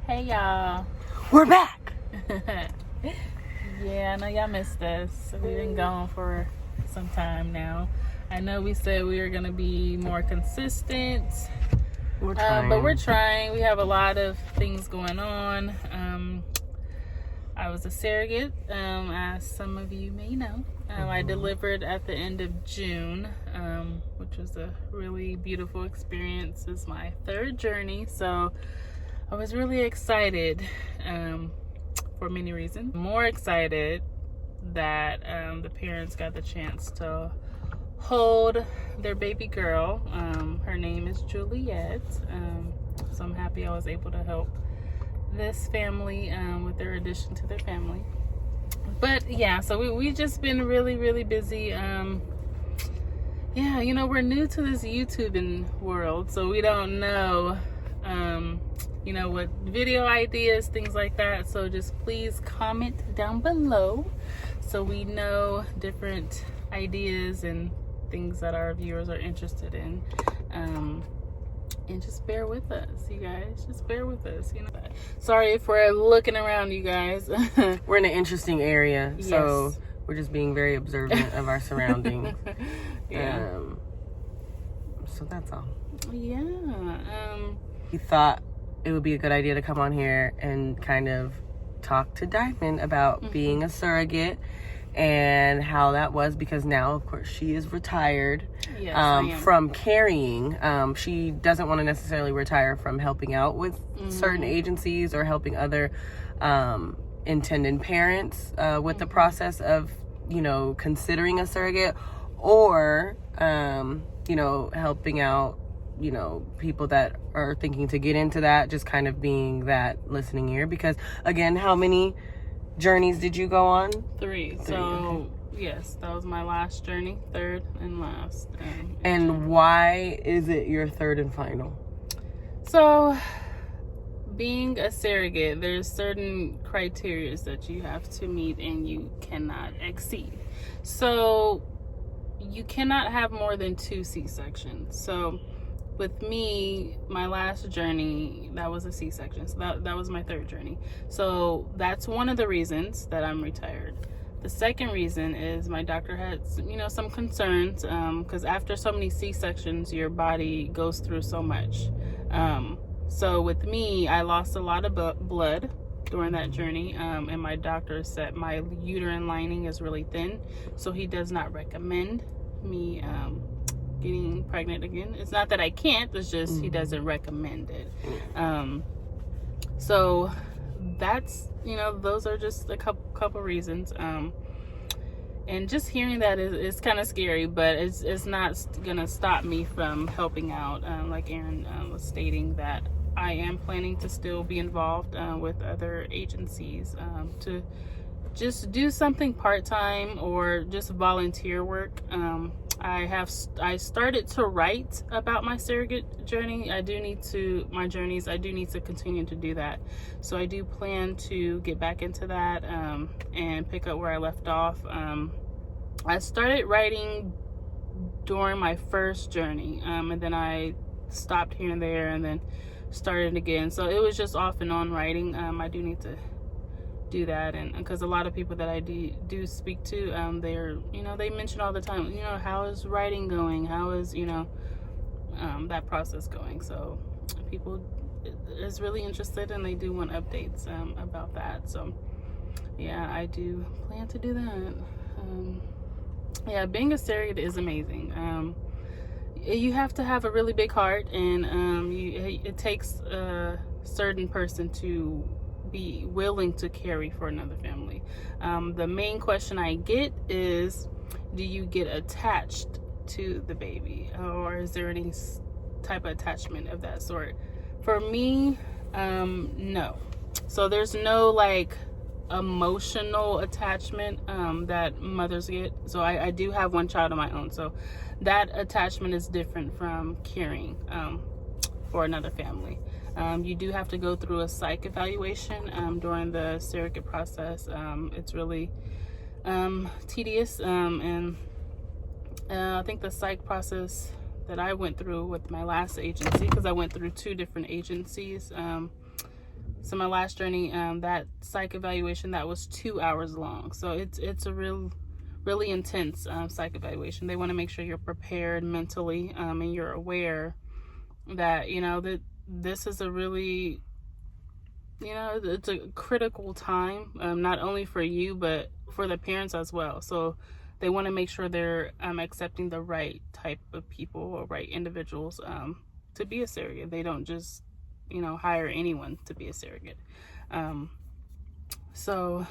Hey y'all. We're back. Yeah, I know y'all missed us. We've been gone for some time now. I know we said we were going to be more consistent. We're trying. But we're trying. We have a lot of things going on. I was a surrogate, as some of you may know. I delivered at the end of June, which was a really beautiful experience. It's my third journey, so I was really excited for many reasons. More excited that the parents got the chance to hold their baby girl. Her name is Juliet. So I'm happy I was able to help this family with their addition to their family. But yeah, so we just been really busy. Yeah, you know, we're new to this YouTubing world, so we don't know you know, what video ideas, things like that. So just please comment down below so we know different ideas and things that our viewers are interested in. And just bear with us, you guys. Just bear with us, you know. Sorry if we're looking around, you guys. We're in an interesting area, Yes. so we're just being very observant of our surroundings. Yeah. So that's all. Yeah. We thought it would be a good idea to come on here and kind of talk to Diamond about being a surrogate and how that was, because now, of course, she is retired Yes, from carrying. She doesn't want to necessarily retire from helping out with certain agencies or helping other intended parents with the process of, you know, considering a surrogate, or, you know, helping out, you know, people that are thinking to get into that, just kind of being that listening ear. Because, again, how many journeys did you go on? Three. So yes, that was my last journey, third and last. And why is it your third and final? So being a surrogate, there's certain criteria that you have to meet and you cannot exceed. So you cannot have more than 2 C-sections. So with me, my last journey, that was a C-section. So that was my third journey. So that's one of the reasons that I'm retired. The second reason is my doctor had, you know, some concerns, because after so many C-sections, your body goes through so much. So with me, I lost a lot of blood during that journey, and my doctor said my uterine lining is really thin, so he does not recommend me getting pregnant again. It's not that I can't, it's just he doesn't recommend it. So that's, you know, those are just a couple reasons. And just hearing that is kind of scary, but it's not gonna stop me from helping out. Like Erin was stating, that I am planning to still be involved with other agencies to just do something part-time or just volunteer work. I started to write about my surrogate journey. I do need to continue to do that. So I do plan to get back into that and pick up where I left off. I started writing during my first journey, and then I stopped here and there and then started again. So it was just off and on writing. I do need to do that, and because a lot of people that I do speak to, they're, you know, they mention all the time, you know, how is writing going, how is, you know, that process going. So people is really interested and they do want updates about that. So yeah, I do plan to do that. Yeah, being a surrogate is amazing. You have to have a really big heart, and it takes a certain person to be willing to carry for another family. The main question I get is, do you get attached to the baby, or is there any type of attachment of that sort? For me, no. So there's no like emotional attachment that mothers get. So I do have one child of my own, so that attachment is different from caring for another family. You do have to go through a psych evaluation during the surrogate process. It's really tedious, and I think the psych process that I went through with my last agency, because I went through 2 different agencies, So my last journey, that psych evaluation, that was 2 hours long. So it's a really intense psych evaluation. They want to make sure you're prepared mentally, and you're aware that, that this is a really, it's a critical time, not only for you, but for the parents as well. So they want to make sure they're accepting the right type of people or right individuals to be a surrogate. They don't just, hire anyone to be a surrogate. So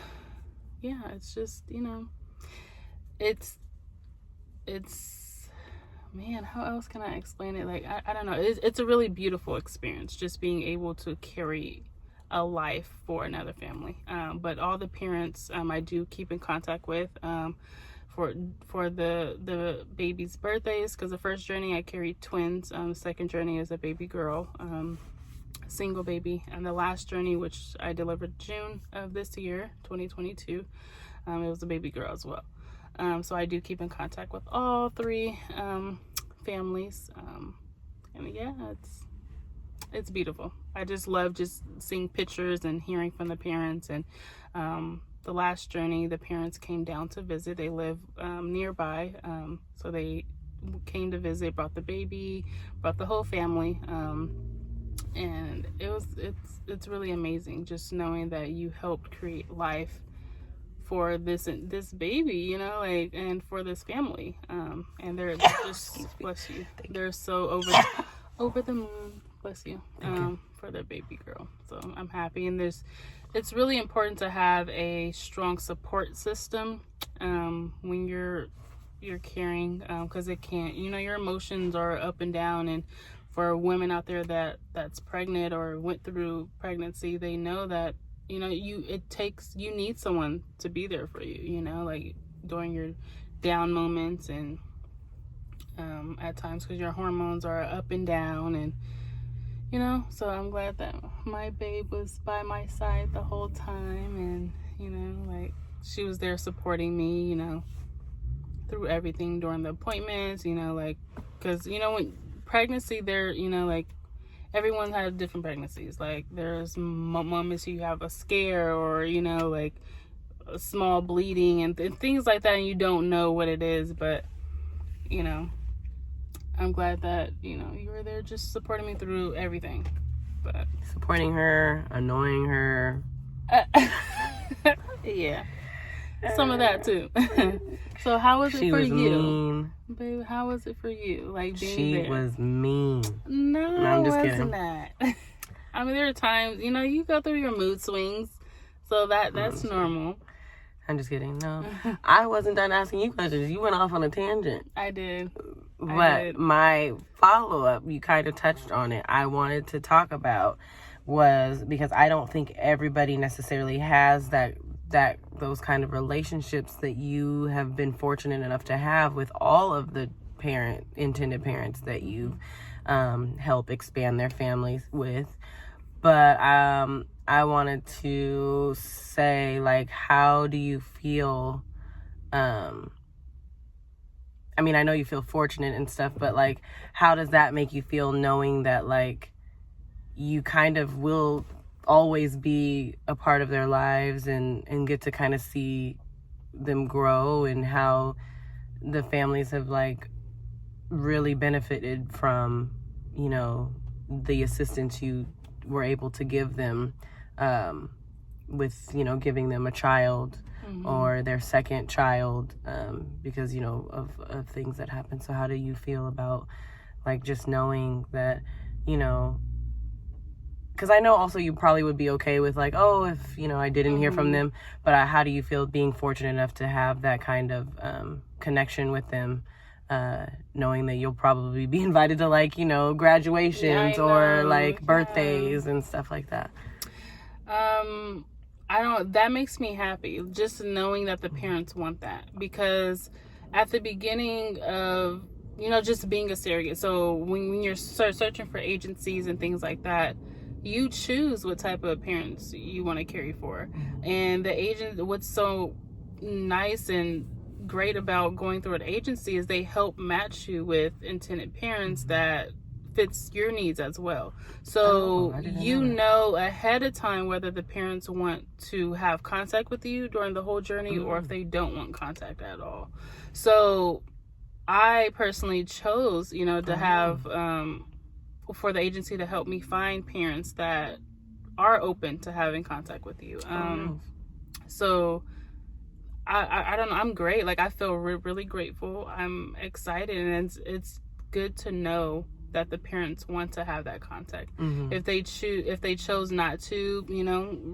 yeah, it's just, it's man, how else can I explain it? Like, I don't know. It's a really beautiful experience, just being able to carry a life for another family. But all the parents I do keep in contact with for the baby's birthdays, because the first journey I carried twins. The second journey is a baby girl, single baby, and the last journey, which I delivered June of this year, 2022, it was a baby girl as well. So I do keep in contact with all three families, and yeah, it's beautiful. I just love just seeing pictures and hearing from the parents. And the last journey, the parents came down to visit. They live nearby, so they came to visit, brought the baby, brought the whole family, and it's really amazing just knowing that you helped create life for this baby, and for this family, and they're just bless you. They're so over the moon, bless you, for their baby girl. So I'm happy, and it's really important to have a strong support system when you're caring, because it can't, your emotions are up and down. And for women out there that's pregnant or went through pregnancy, they know that you need someone to be there for you, like during your down moments, and at times, because your hormones are up and down. And so I'm glad that my babe was by my side the whole time, and like she was there supporting me, through everything during the appointments, like, because when pregnancy, there, like, everyone had different pregnancies. Like, there's moments you have a scare, or like a small bleeding and things like that, and you don't know what it is. But I'm glad that you were there just supporting me through everything. But supporting her, annoying her, yeah, some of that too. So how was it for you? Mean. Babe, how was it for you? Like, being she there? was mean. No, I'm just wasn't kidding. that? I mean, there are times, you go through your mood swings, so that's normal. I'm just kidding. No, I wasn't done asking you questions. You went off on a tangent. I did. But my follow-up, you kind of touched on it, I wanted to talk about was, because I don't think everybody necessarily has those kind of relationships that you have been fortunate enough to have with all of the intended parents that you've helped expand their families with. But I wanted to say, like, how do you feel? I mean, I know you feel fortunate and stuff, but like, how does that make you feel, knowing that like you kind of will always be a part of their lives and get to kind of see them grow, and how the families have like really benefited from, the assistance you were able to give them with, giving them a child, or their second child, because, of things that happen. So how do you feel about like just knowing that, because I know also you probably would be okay with like, oh, if, I didn't hear from them, but how do you feel being fortunate enough to have that kind of connection with them, knowing that you'll probably be invited to like, graduations or like birthdays and stuff like that? That makes me happy, just knowing that the parents want that, because at the beginning of, just being a surrogate, so when you're searching for agencies and things like that, you choose what type of parents you want to carry for. And the agent, what's so nice and great about going through an agency is they help match you with intended parents that fits your needs as well. So you know ahead of time whether the parents want to have contact with you during the whole journey or if they don't want contact at all. So I personally chose, to have for the agency to help me find parents that are open to having contact with you. So I don't know, I'm great. Like, I feel really grateful. I'm excited, and it's good to know that the parents want to have that contact. If they chose not to,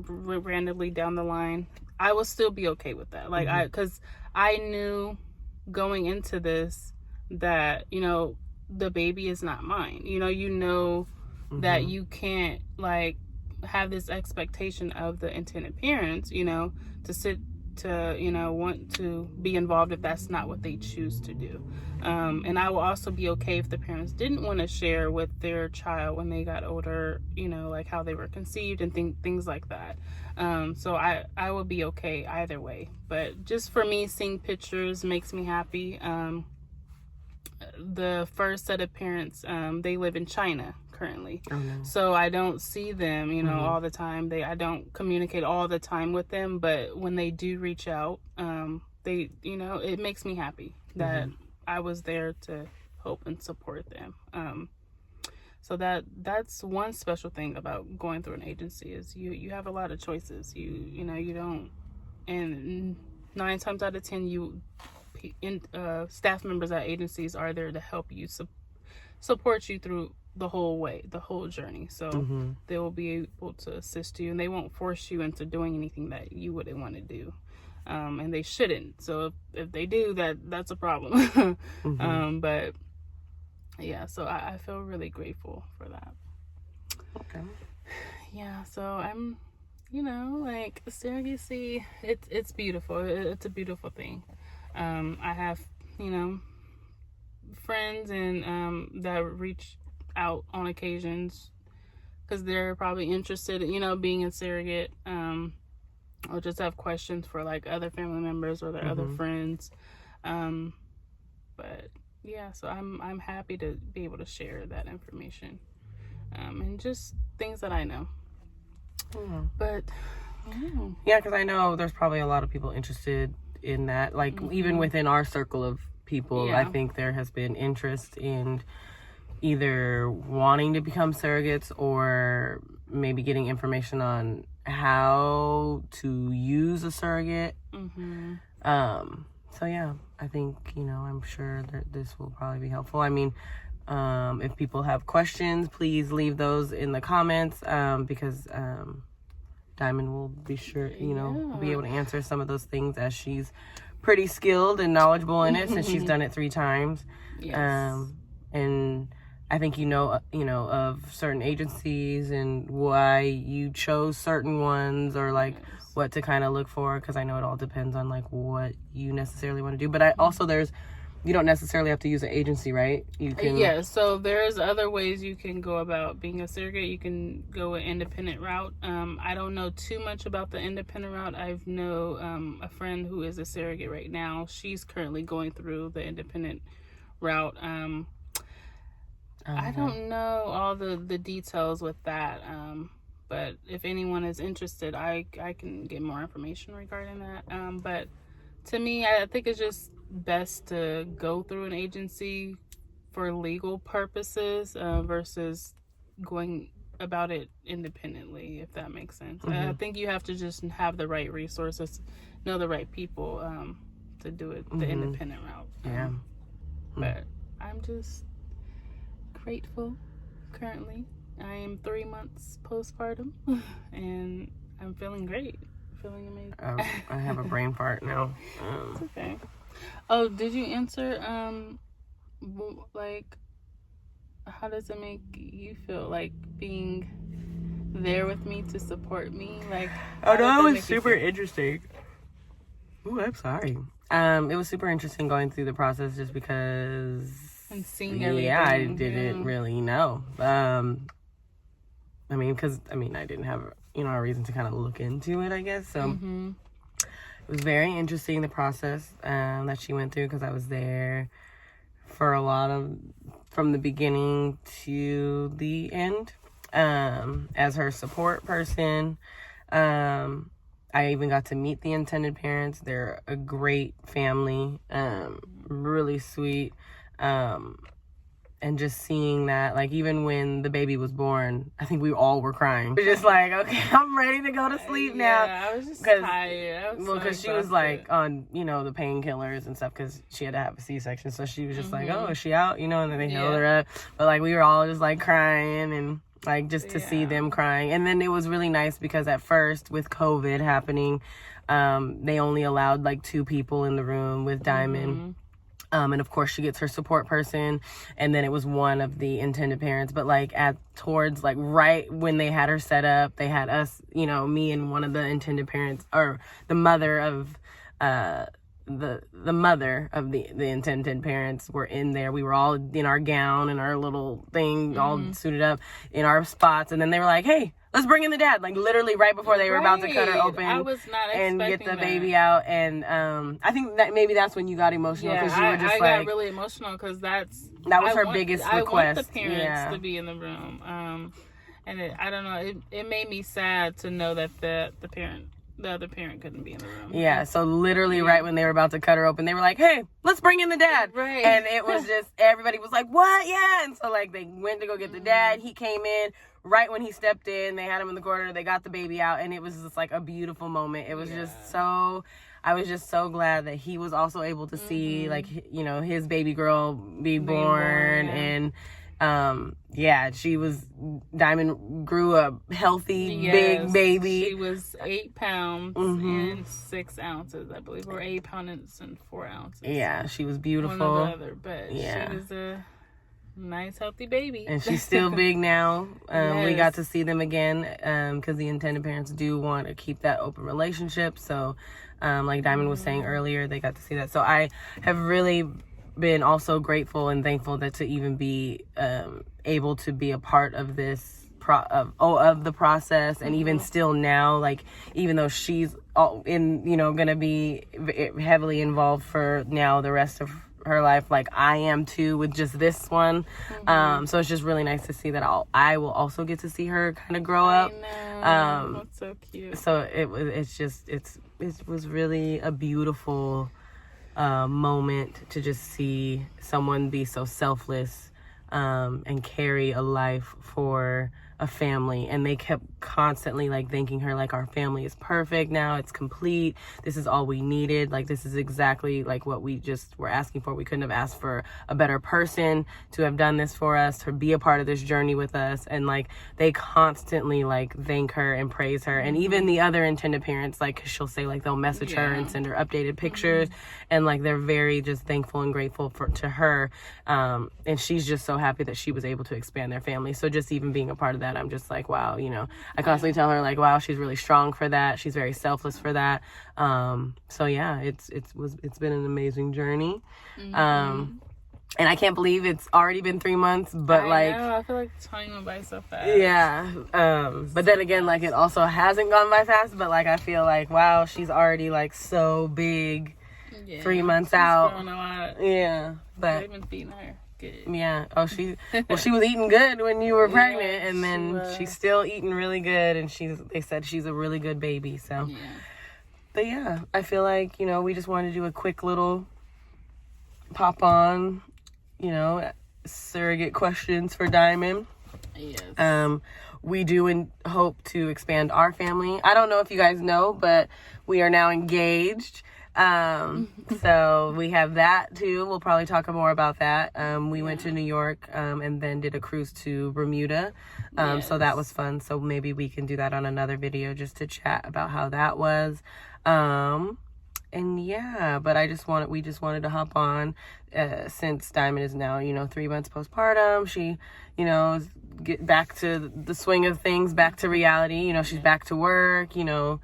randomly down the line, I will still be okay with that. Like, because I knew going into this that, the baby is not mine. That you can't, like, have this expectation of the intended parents, to want to be involved if that's not what they choose to do. And I will also be okay if the parents didn't want to share with their child when they got older, like how they were conceived and things like that. So I will be okay either way. But just for me, seeing pictures makes me happy. The first set of parents, they live in China currently. So I don't see them, all the time. I don't communicate all the time with them, but when they do reach out, they, it makes me happy that I was there to help and support them. So that's one special thing about going through an agency is you have a lot of choices. You don't, and 9 times out of 10 staff members at agencies are there to help you support you through the whole journey. So they will be able to assist you, and they won't force you into doing anything that you wouldn't want to do, and they shouldn't. So if they do, that's a problem. But yeah, so I feel really grateful for that. Okay. Yeah, so I'm, like, surrogacy, it's beautiful. It's a beautiful thing. I have, friends and that reach out on occasions because they're probably interested in, being a surrogate, or just have questions for, like, other family members or their other friends. But yeah, so I'm happy to be able to share that information, and just things that I know. But yeah, because I know there's probably a lot of people interested in that, like, even within our circle of people. I think there has been interest in either wanting to become surrogates or maybe getting information on how to use a surrogate. So yeah, I think, I'm sure that this will probably be helpful. I mean, if people have questions, please leave those in the comments, because Diamond will be sure, be able to answer some of those things, as she's pretty skilled and knowledgeable in it since she's done it 3 times. And I think of certain agencies and why you chose certain ones, or like what to kind of look for, because I know it all depends on like what you necessarily want to do. But you don't necessarily have to use an agency, right? You can. So there's other ways you can go about being a surrogate. You can go an independent route. I don't know too much about the independent route. I know a friend who is a surrogate right now. She's currently going through the independent route. I don't know all the details with that. But if anyone is interested, I can get more information regarding that. But to me, I think it's just best to go through an agency for legal purposes versus going about it independently, if that makes sense. I think you have to just have the right resources, know the right people to do it the independent route. But I'm just grateful currently. I am 3 months postpartum and I'm feeling great, feeling amazing. I have a brain fart now. It's okay. Oh, did you answer like, how does it make you feel, like, being there with me to support me? Like, oh no, it was super interesting. Ooh, I'm sorry. It was super interesting going through the process just because, and seeing everything. Yeah, I didn't really know. I didn't have a reason to kind of look into it, I guess. So it was very interesting, the process that she went through, because I was there for a lot of, from the beginning to the end, as her support person. I even got to meet the intended parents. They're a great family, really sweet. And just seeing that, like, even when the baby was born, I think we all were crying. We're just like, okay, I'm ready to go to sleep now. Yeah, I was just tired. Because she was, like, on, you know, the painkillers and stuff, because she had to have a C-section. So she was just like, oh, is she out? You know, and then they held her up. But, like, we were all just, like, crying and, like, just to see them crying. And then it was really nice because at first, with COVID happening, they only allowed, like, 2 people in the room with Diamond. And of course she gets her support person, and then it was one of the intended parents. But like towards like right when they had her set up, they had us, you know, me and one of the intended parents, or the mother of the mother of the intended parents were in there. We were all in our gown and our little thing, all suited up in our spots, and then they were like, hey, let's bring in the dad, like literally right before they were about to cut her open. I was not and get the that. baby out. And I think that maybe that's when you got emotional, because you were just I got really emotional because that was her biggest request. I want the parents to be in the room, and I don't know, it made me sad to know that the other parent couldn't be in the room. Yeah, so literally right when they were about to cut her open, they were like, hey, let's bring in the dad. Right. And it was just, everybody was like, what? Yeah. And so like they went to go get the dad. He came in right when he stepped in. They had him in the corner. They got the baby out, and it was just like a beautiful moment. It was just so, I was just so glad that he was also able to see, like, you know, his baby girl be born. And Diamond grew a healthy, big baby. She was 8 pounds and 6 ounces, I believe, or 8 pounds and 4 ounces. Yeah, she was beautiful. One or the other, but she was a nice, healthy baby. And she's still big now. We got to see them again because the intended parents do want to keep that open relationship. So, like Diamond was saying earlier, they got to see that. So I have really been also grateful and thankful that to even be able to be a part of this of the process. And even still now, like, even though she's gonna be heavily involved for now the rest of her life, like I am too with just this one. So it's just really nice to see that I will also get to see her kind of grow up. I know. That's so cute. So it was really a beautiful moment to just see someone be so selfless and carry a life for a family. And they kept constantly like thanking her, like, our family is perfect now, it's complete, this is all we needed, like this is exactly like what we just were asking for. We couldn't have asked for a better person to have done this for us, to be a part of this journey with us. And like they constantly like thank her and praise her. And even the other intended parents, like she'll say like they'll message her and send her updated pictures, and like they're very just thankful and grateful to her. And she's just so happy that she was able to expand their family. So just even being a part of that, I'm just like, wow, you know, I constantly tell her like, wow, she's really strong for that. She's very selfless for that. So yeah, it's been an amazing journey. And I can't believe it's already been 3 months, but I know, I feel like time went by so fast. Yeah. But then again, like it also hasn't gone by fast, but like I feel like, wow, she's already like so big. 3 months out. Growing a lot. Yeah. But I've been feeding her. Good. Yeah. Oh, she was eating good when you were pregnant, and then she's still eating really good, and they said she's a really good baby. So, but yeah, I feel like, you know, we just wanted to do a quick little pop on, you know, surrogate questions for Diamond. Yes. We do hope to expand our family. I don't know if you guys know, but we are now engaged. So we have that too. We'll probably talk more about that. We went to New York, and then did a cruise to Bermuda. So that was fun. So maybe we can do that on another video just to chat about how that was. And yeah, but we just wanted to hop on, since Diamond is now, you know, 3 months postpartum. She, you know, get back to the swing of things, back to reality. You know, she's back to work, you know,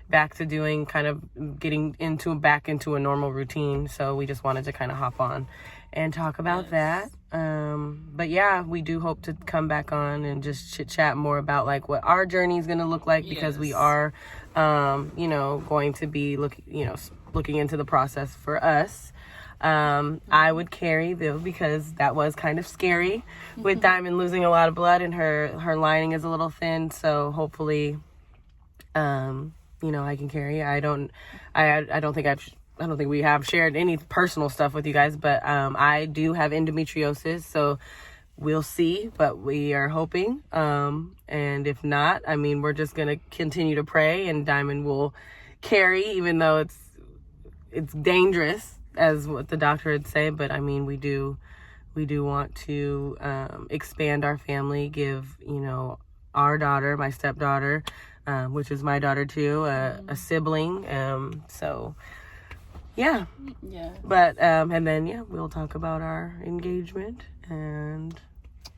back to doing kind of getting back into a normal routine. So we just wanted to kind of hop on and talk about that. But yeah, we do hope to come back on and just chit chat more about like what our journey is going to look like, because we are, you know, going to be looking into the process for us. I would carry though, because that was kind of scary with Diamond losing a lot of blood and her lining is a little thin. So hopefully, you know, I can carry. I don't think we have shared any personal stuff with you guys, but I do have endometriosis, so we'll see, but we are hoping. And if not, I mean, we're just gonna continue to pray, and Diamond will carry, even though it's dangerous, as what the doctor would say. But I mean, we do want to expand our family, give, you know, our daughter, my stepdaughter, which is my daughter too, a sibling. So yeah. But and then we'll talk about our engagement and,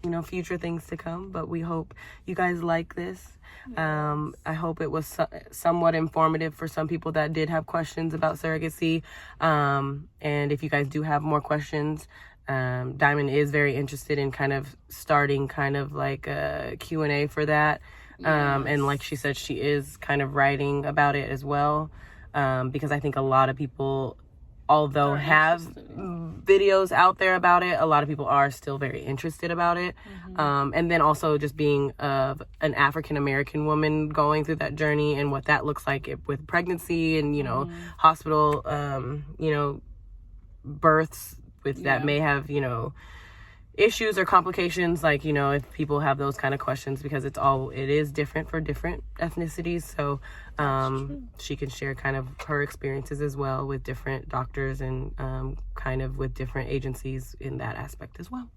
you know, future things to come. But we hope you guys like this. I hope it was somewhat informative for some people that did have questions about surrogacy. And if you guys do have more questions, Diamond is very interested in kind of starting kind of like a Q&A for that. And like she said, she is kind of writing about it as well. Because I think a lot of people, although have videos out there about it, a lot of people are still very interested about it. And then also just being an African-American woman going through that journey and what that looks like with pregnancy and, you know, hospital, you know, births with that may have, you know, issues or complications, like, you know, if people have those kind of questions, because it is different for different ethnicities. So she can share kind of her experiences as well with different doctors and kind of with different agencies in that aspect as well.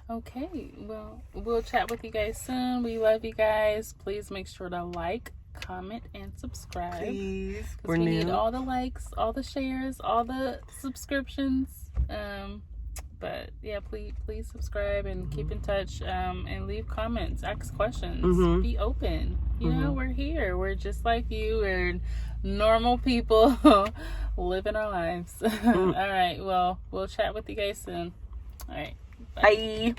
Okay, well, we'll chat with you guys soon. We love you guys. Please make sure to like, comment, and subscribe. Please. We need all the likes, all the shares, all the subscriptions. But yeah, please subscribe and keep in touch, and leave comments, ask questions, be open. You know, we're here. We're just like you. We're normal people living our lives. All right. Well, we'll chat with you guys soon. All right. Bye.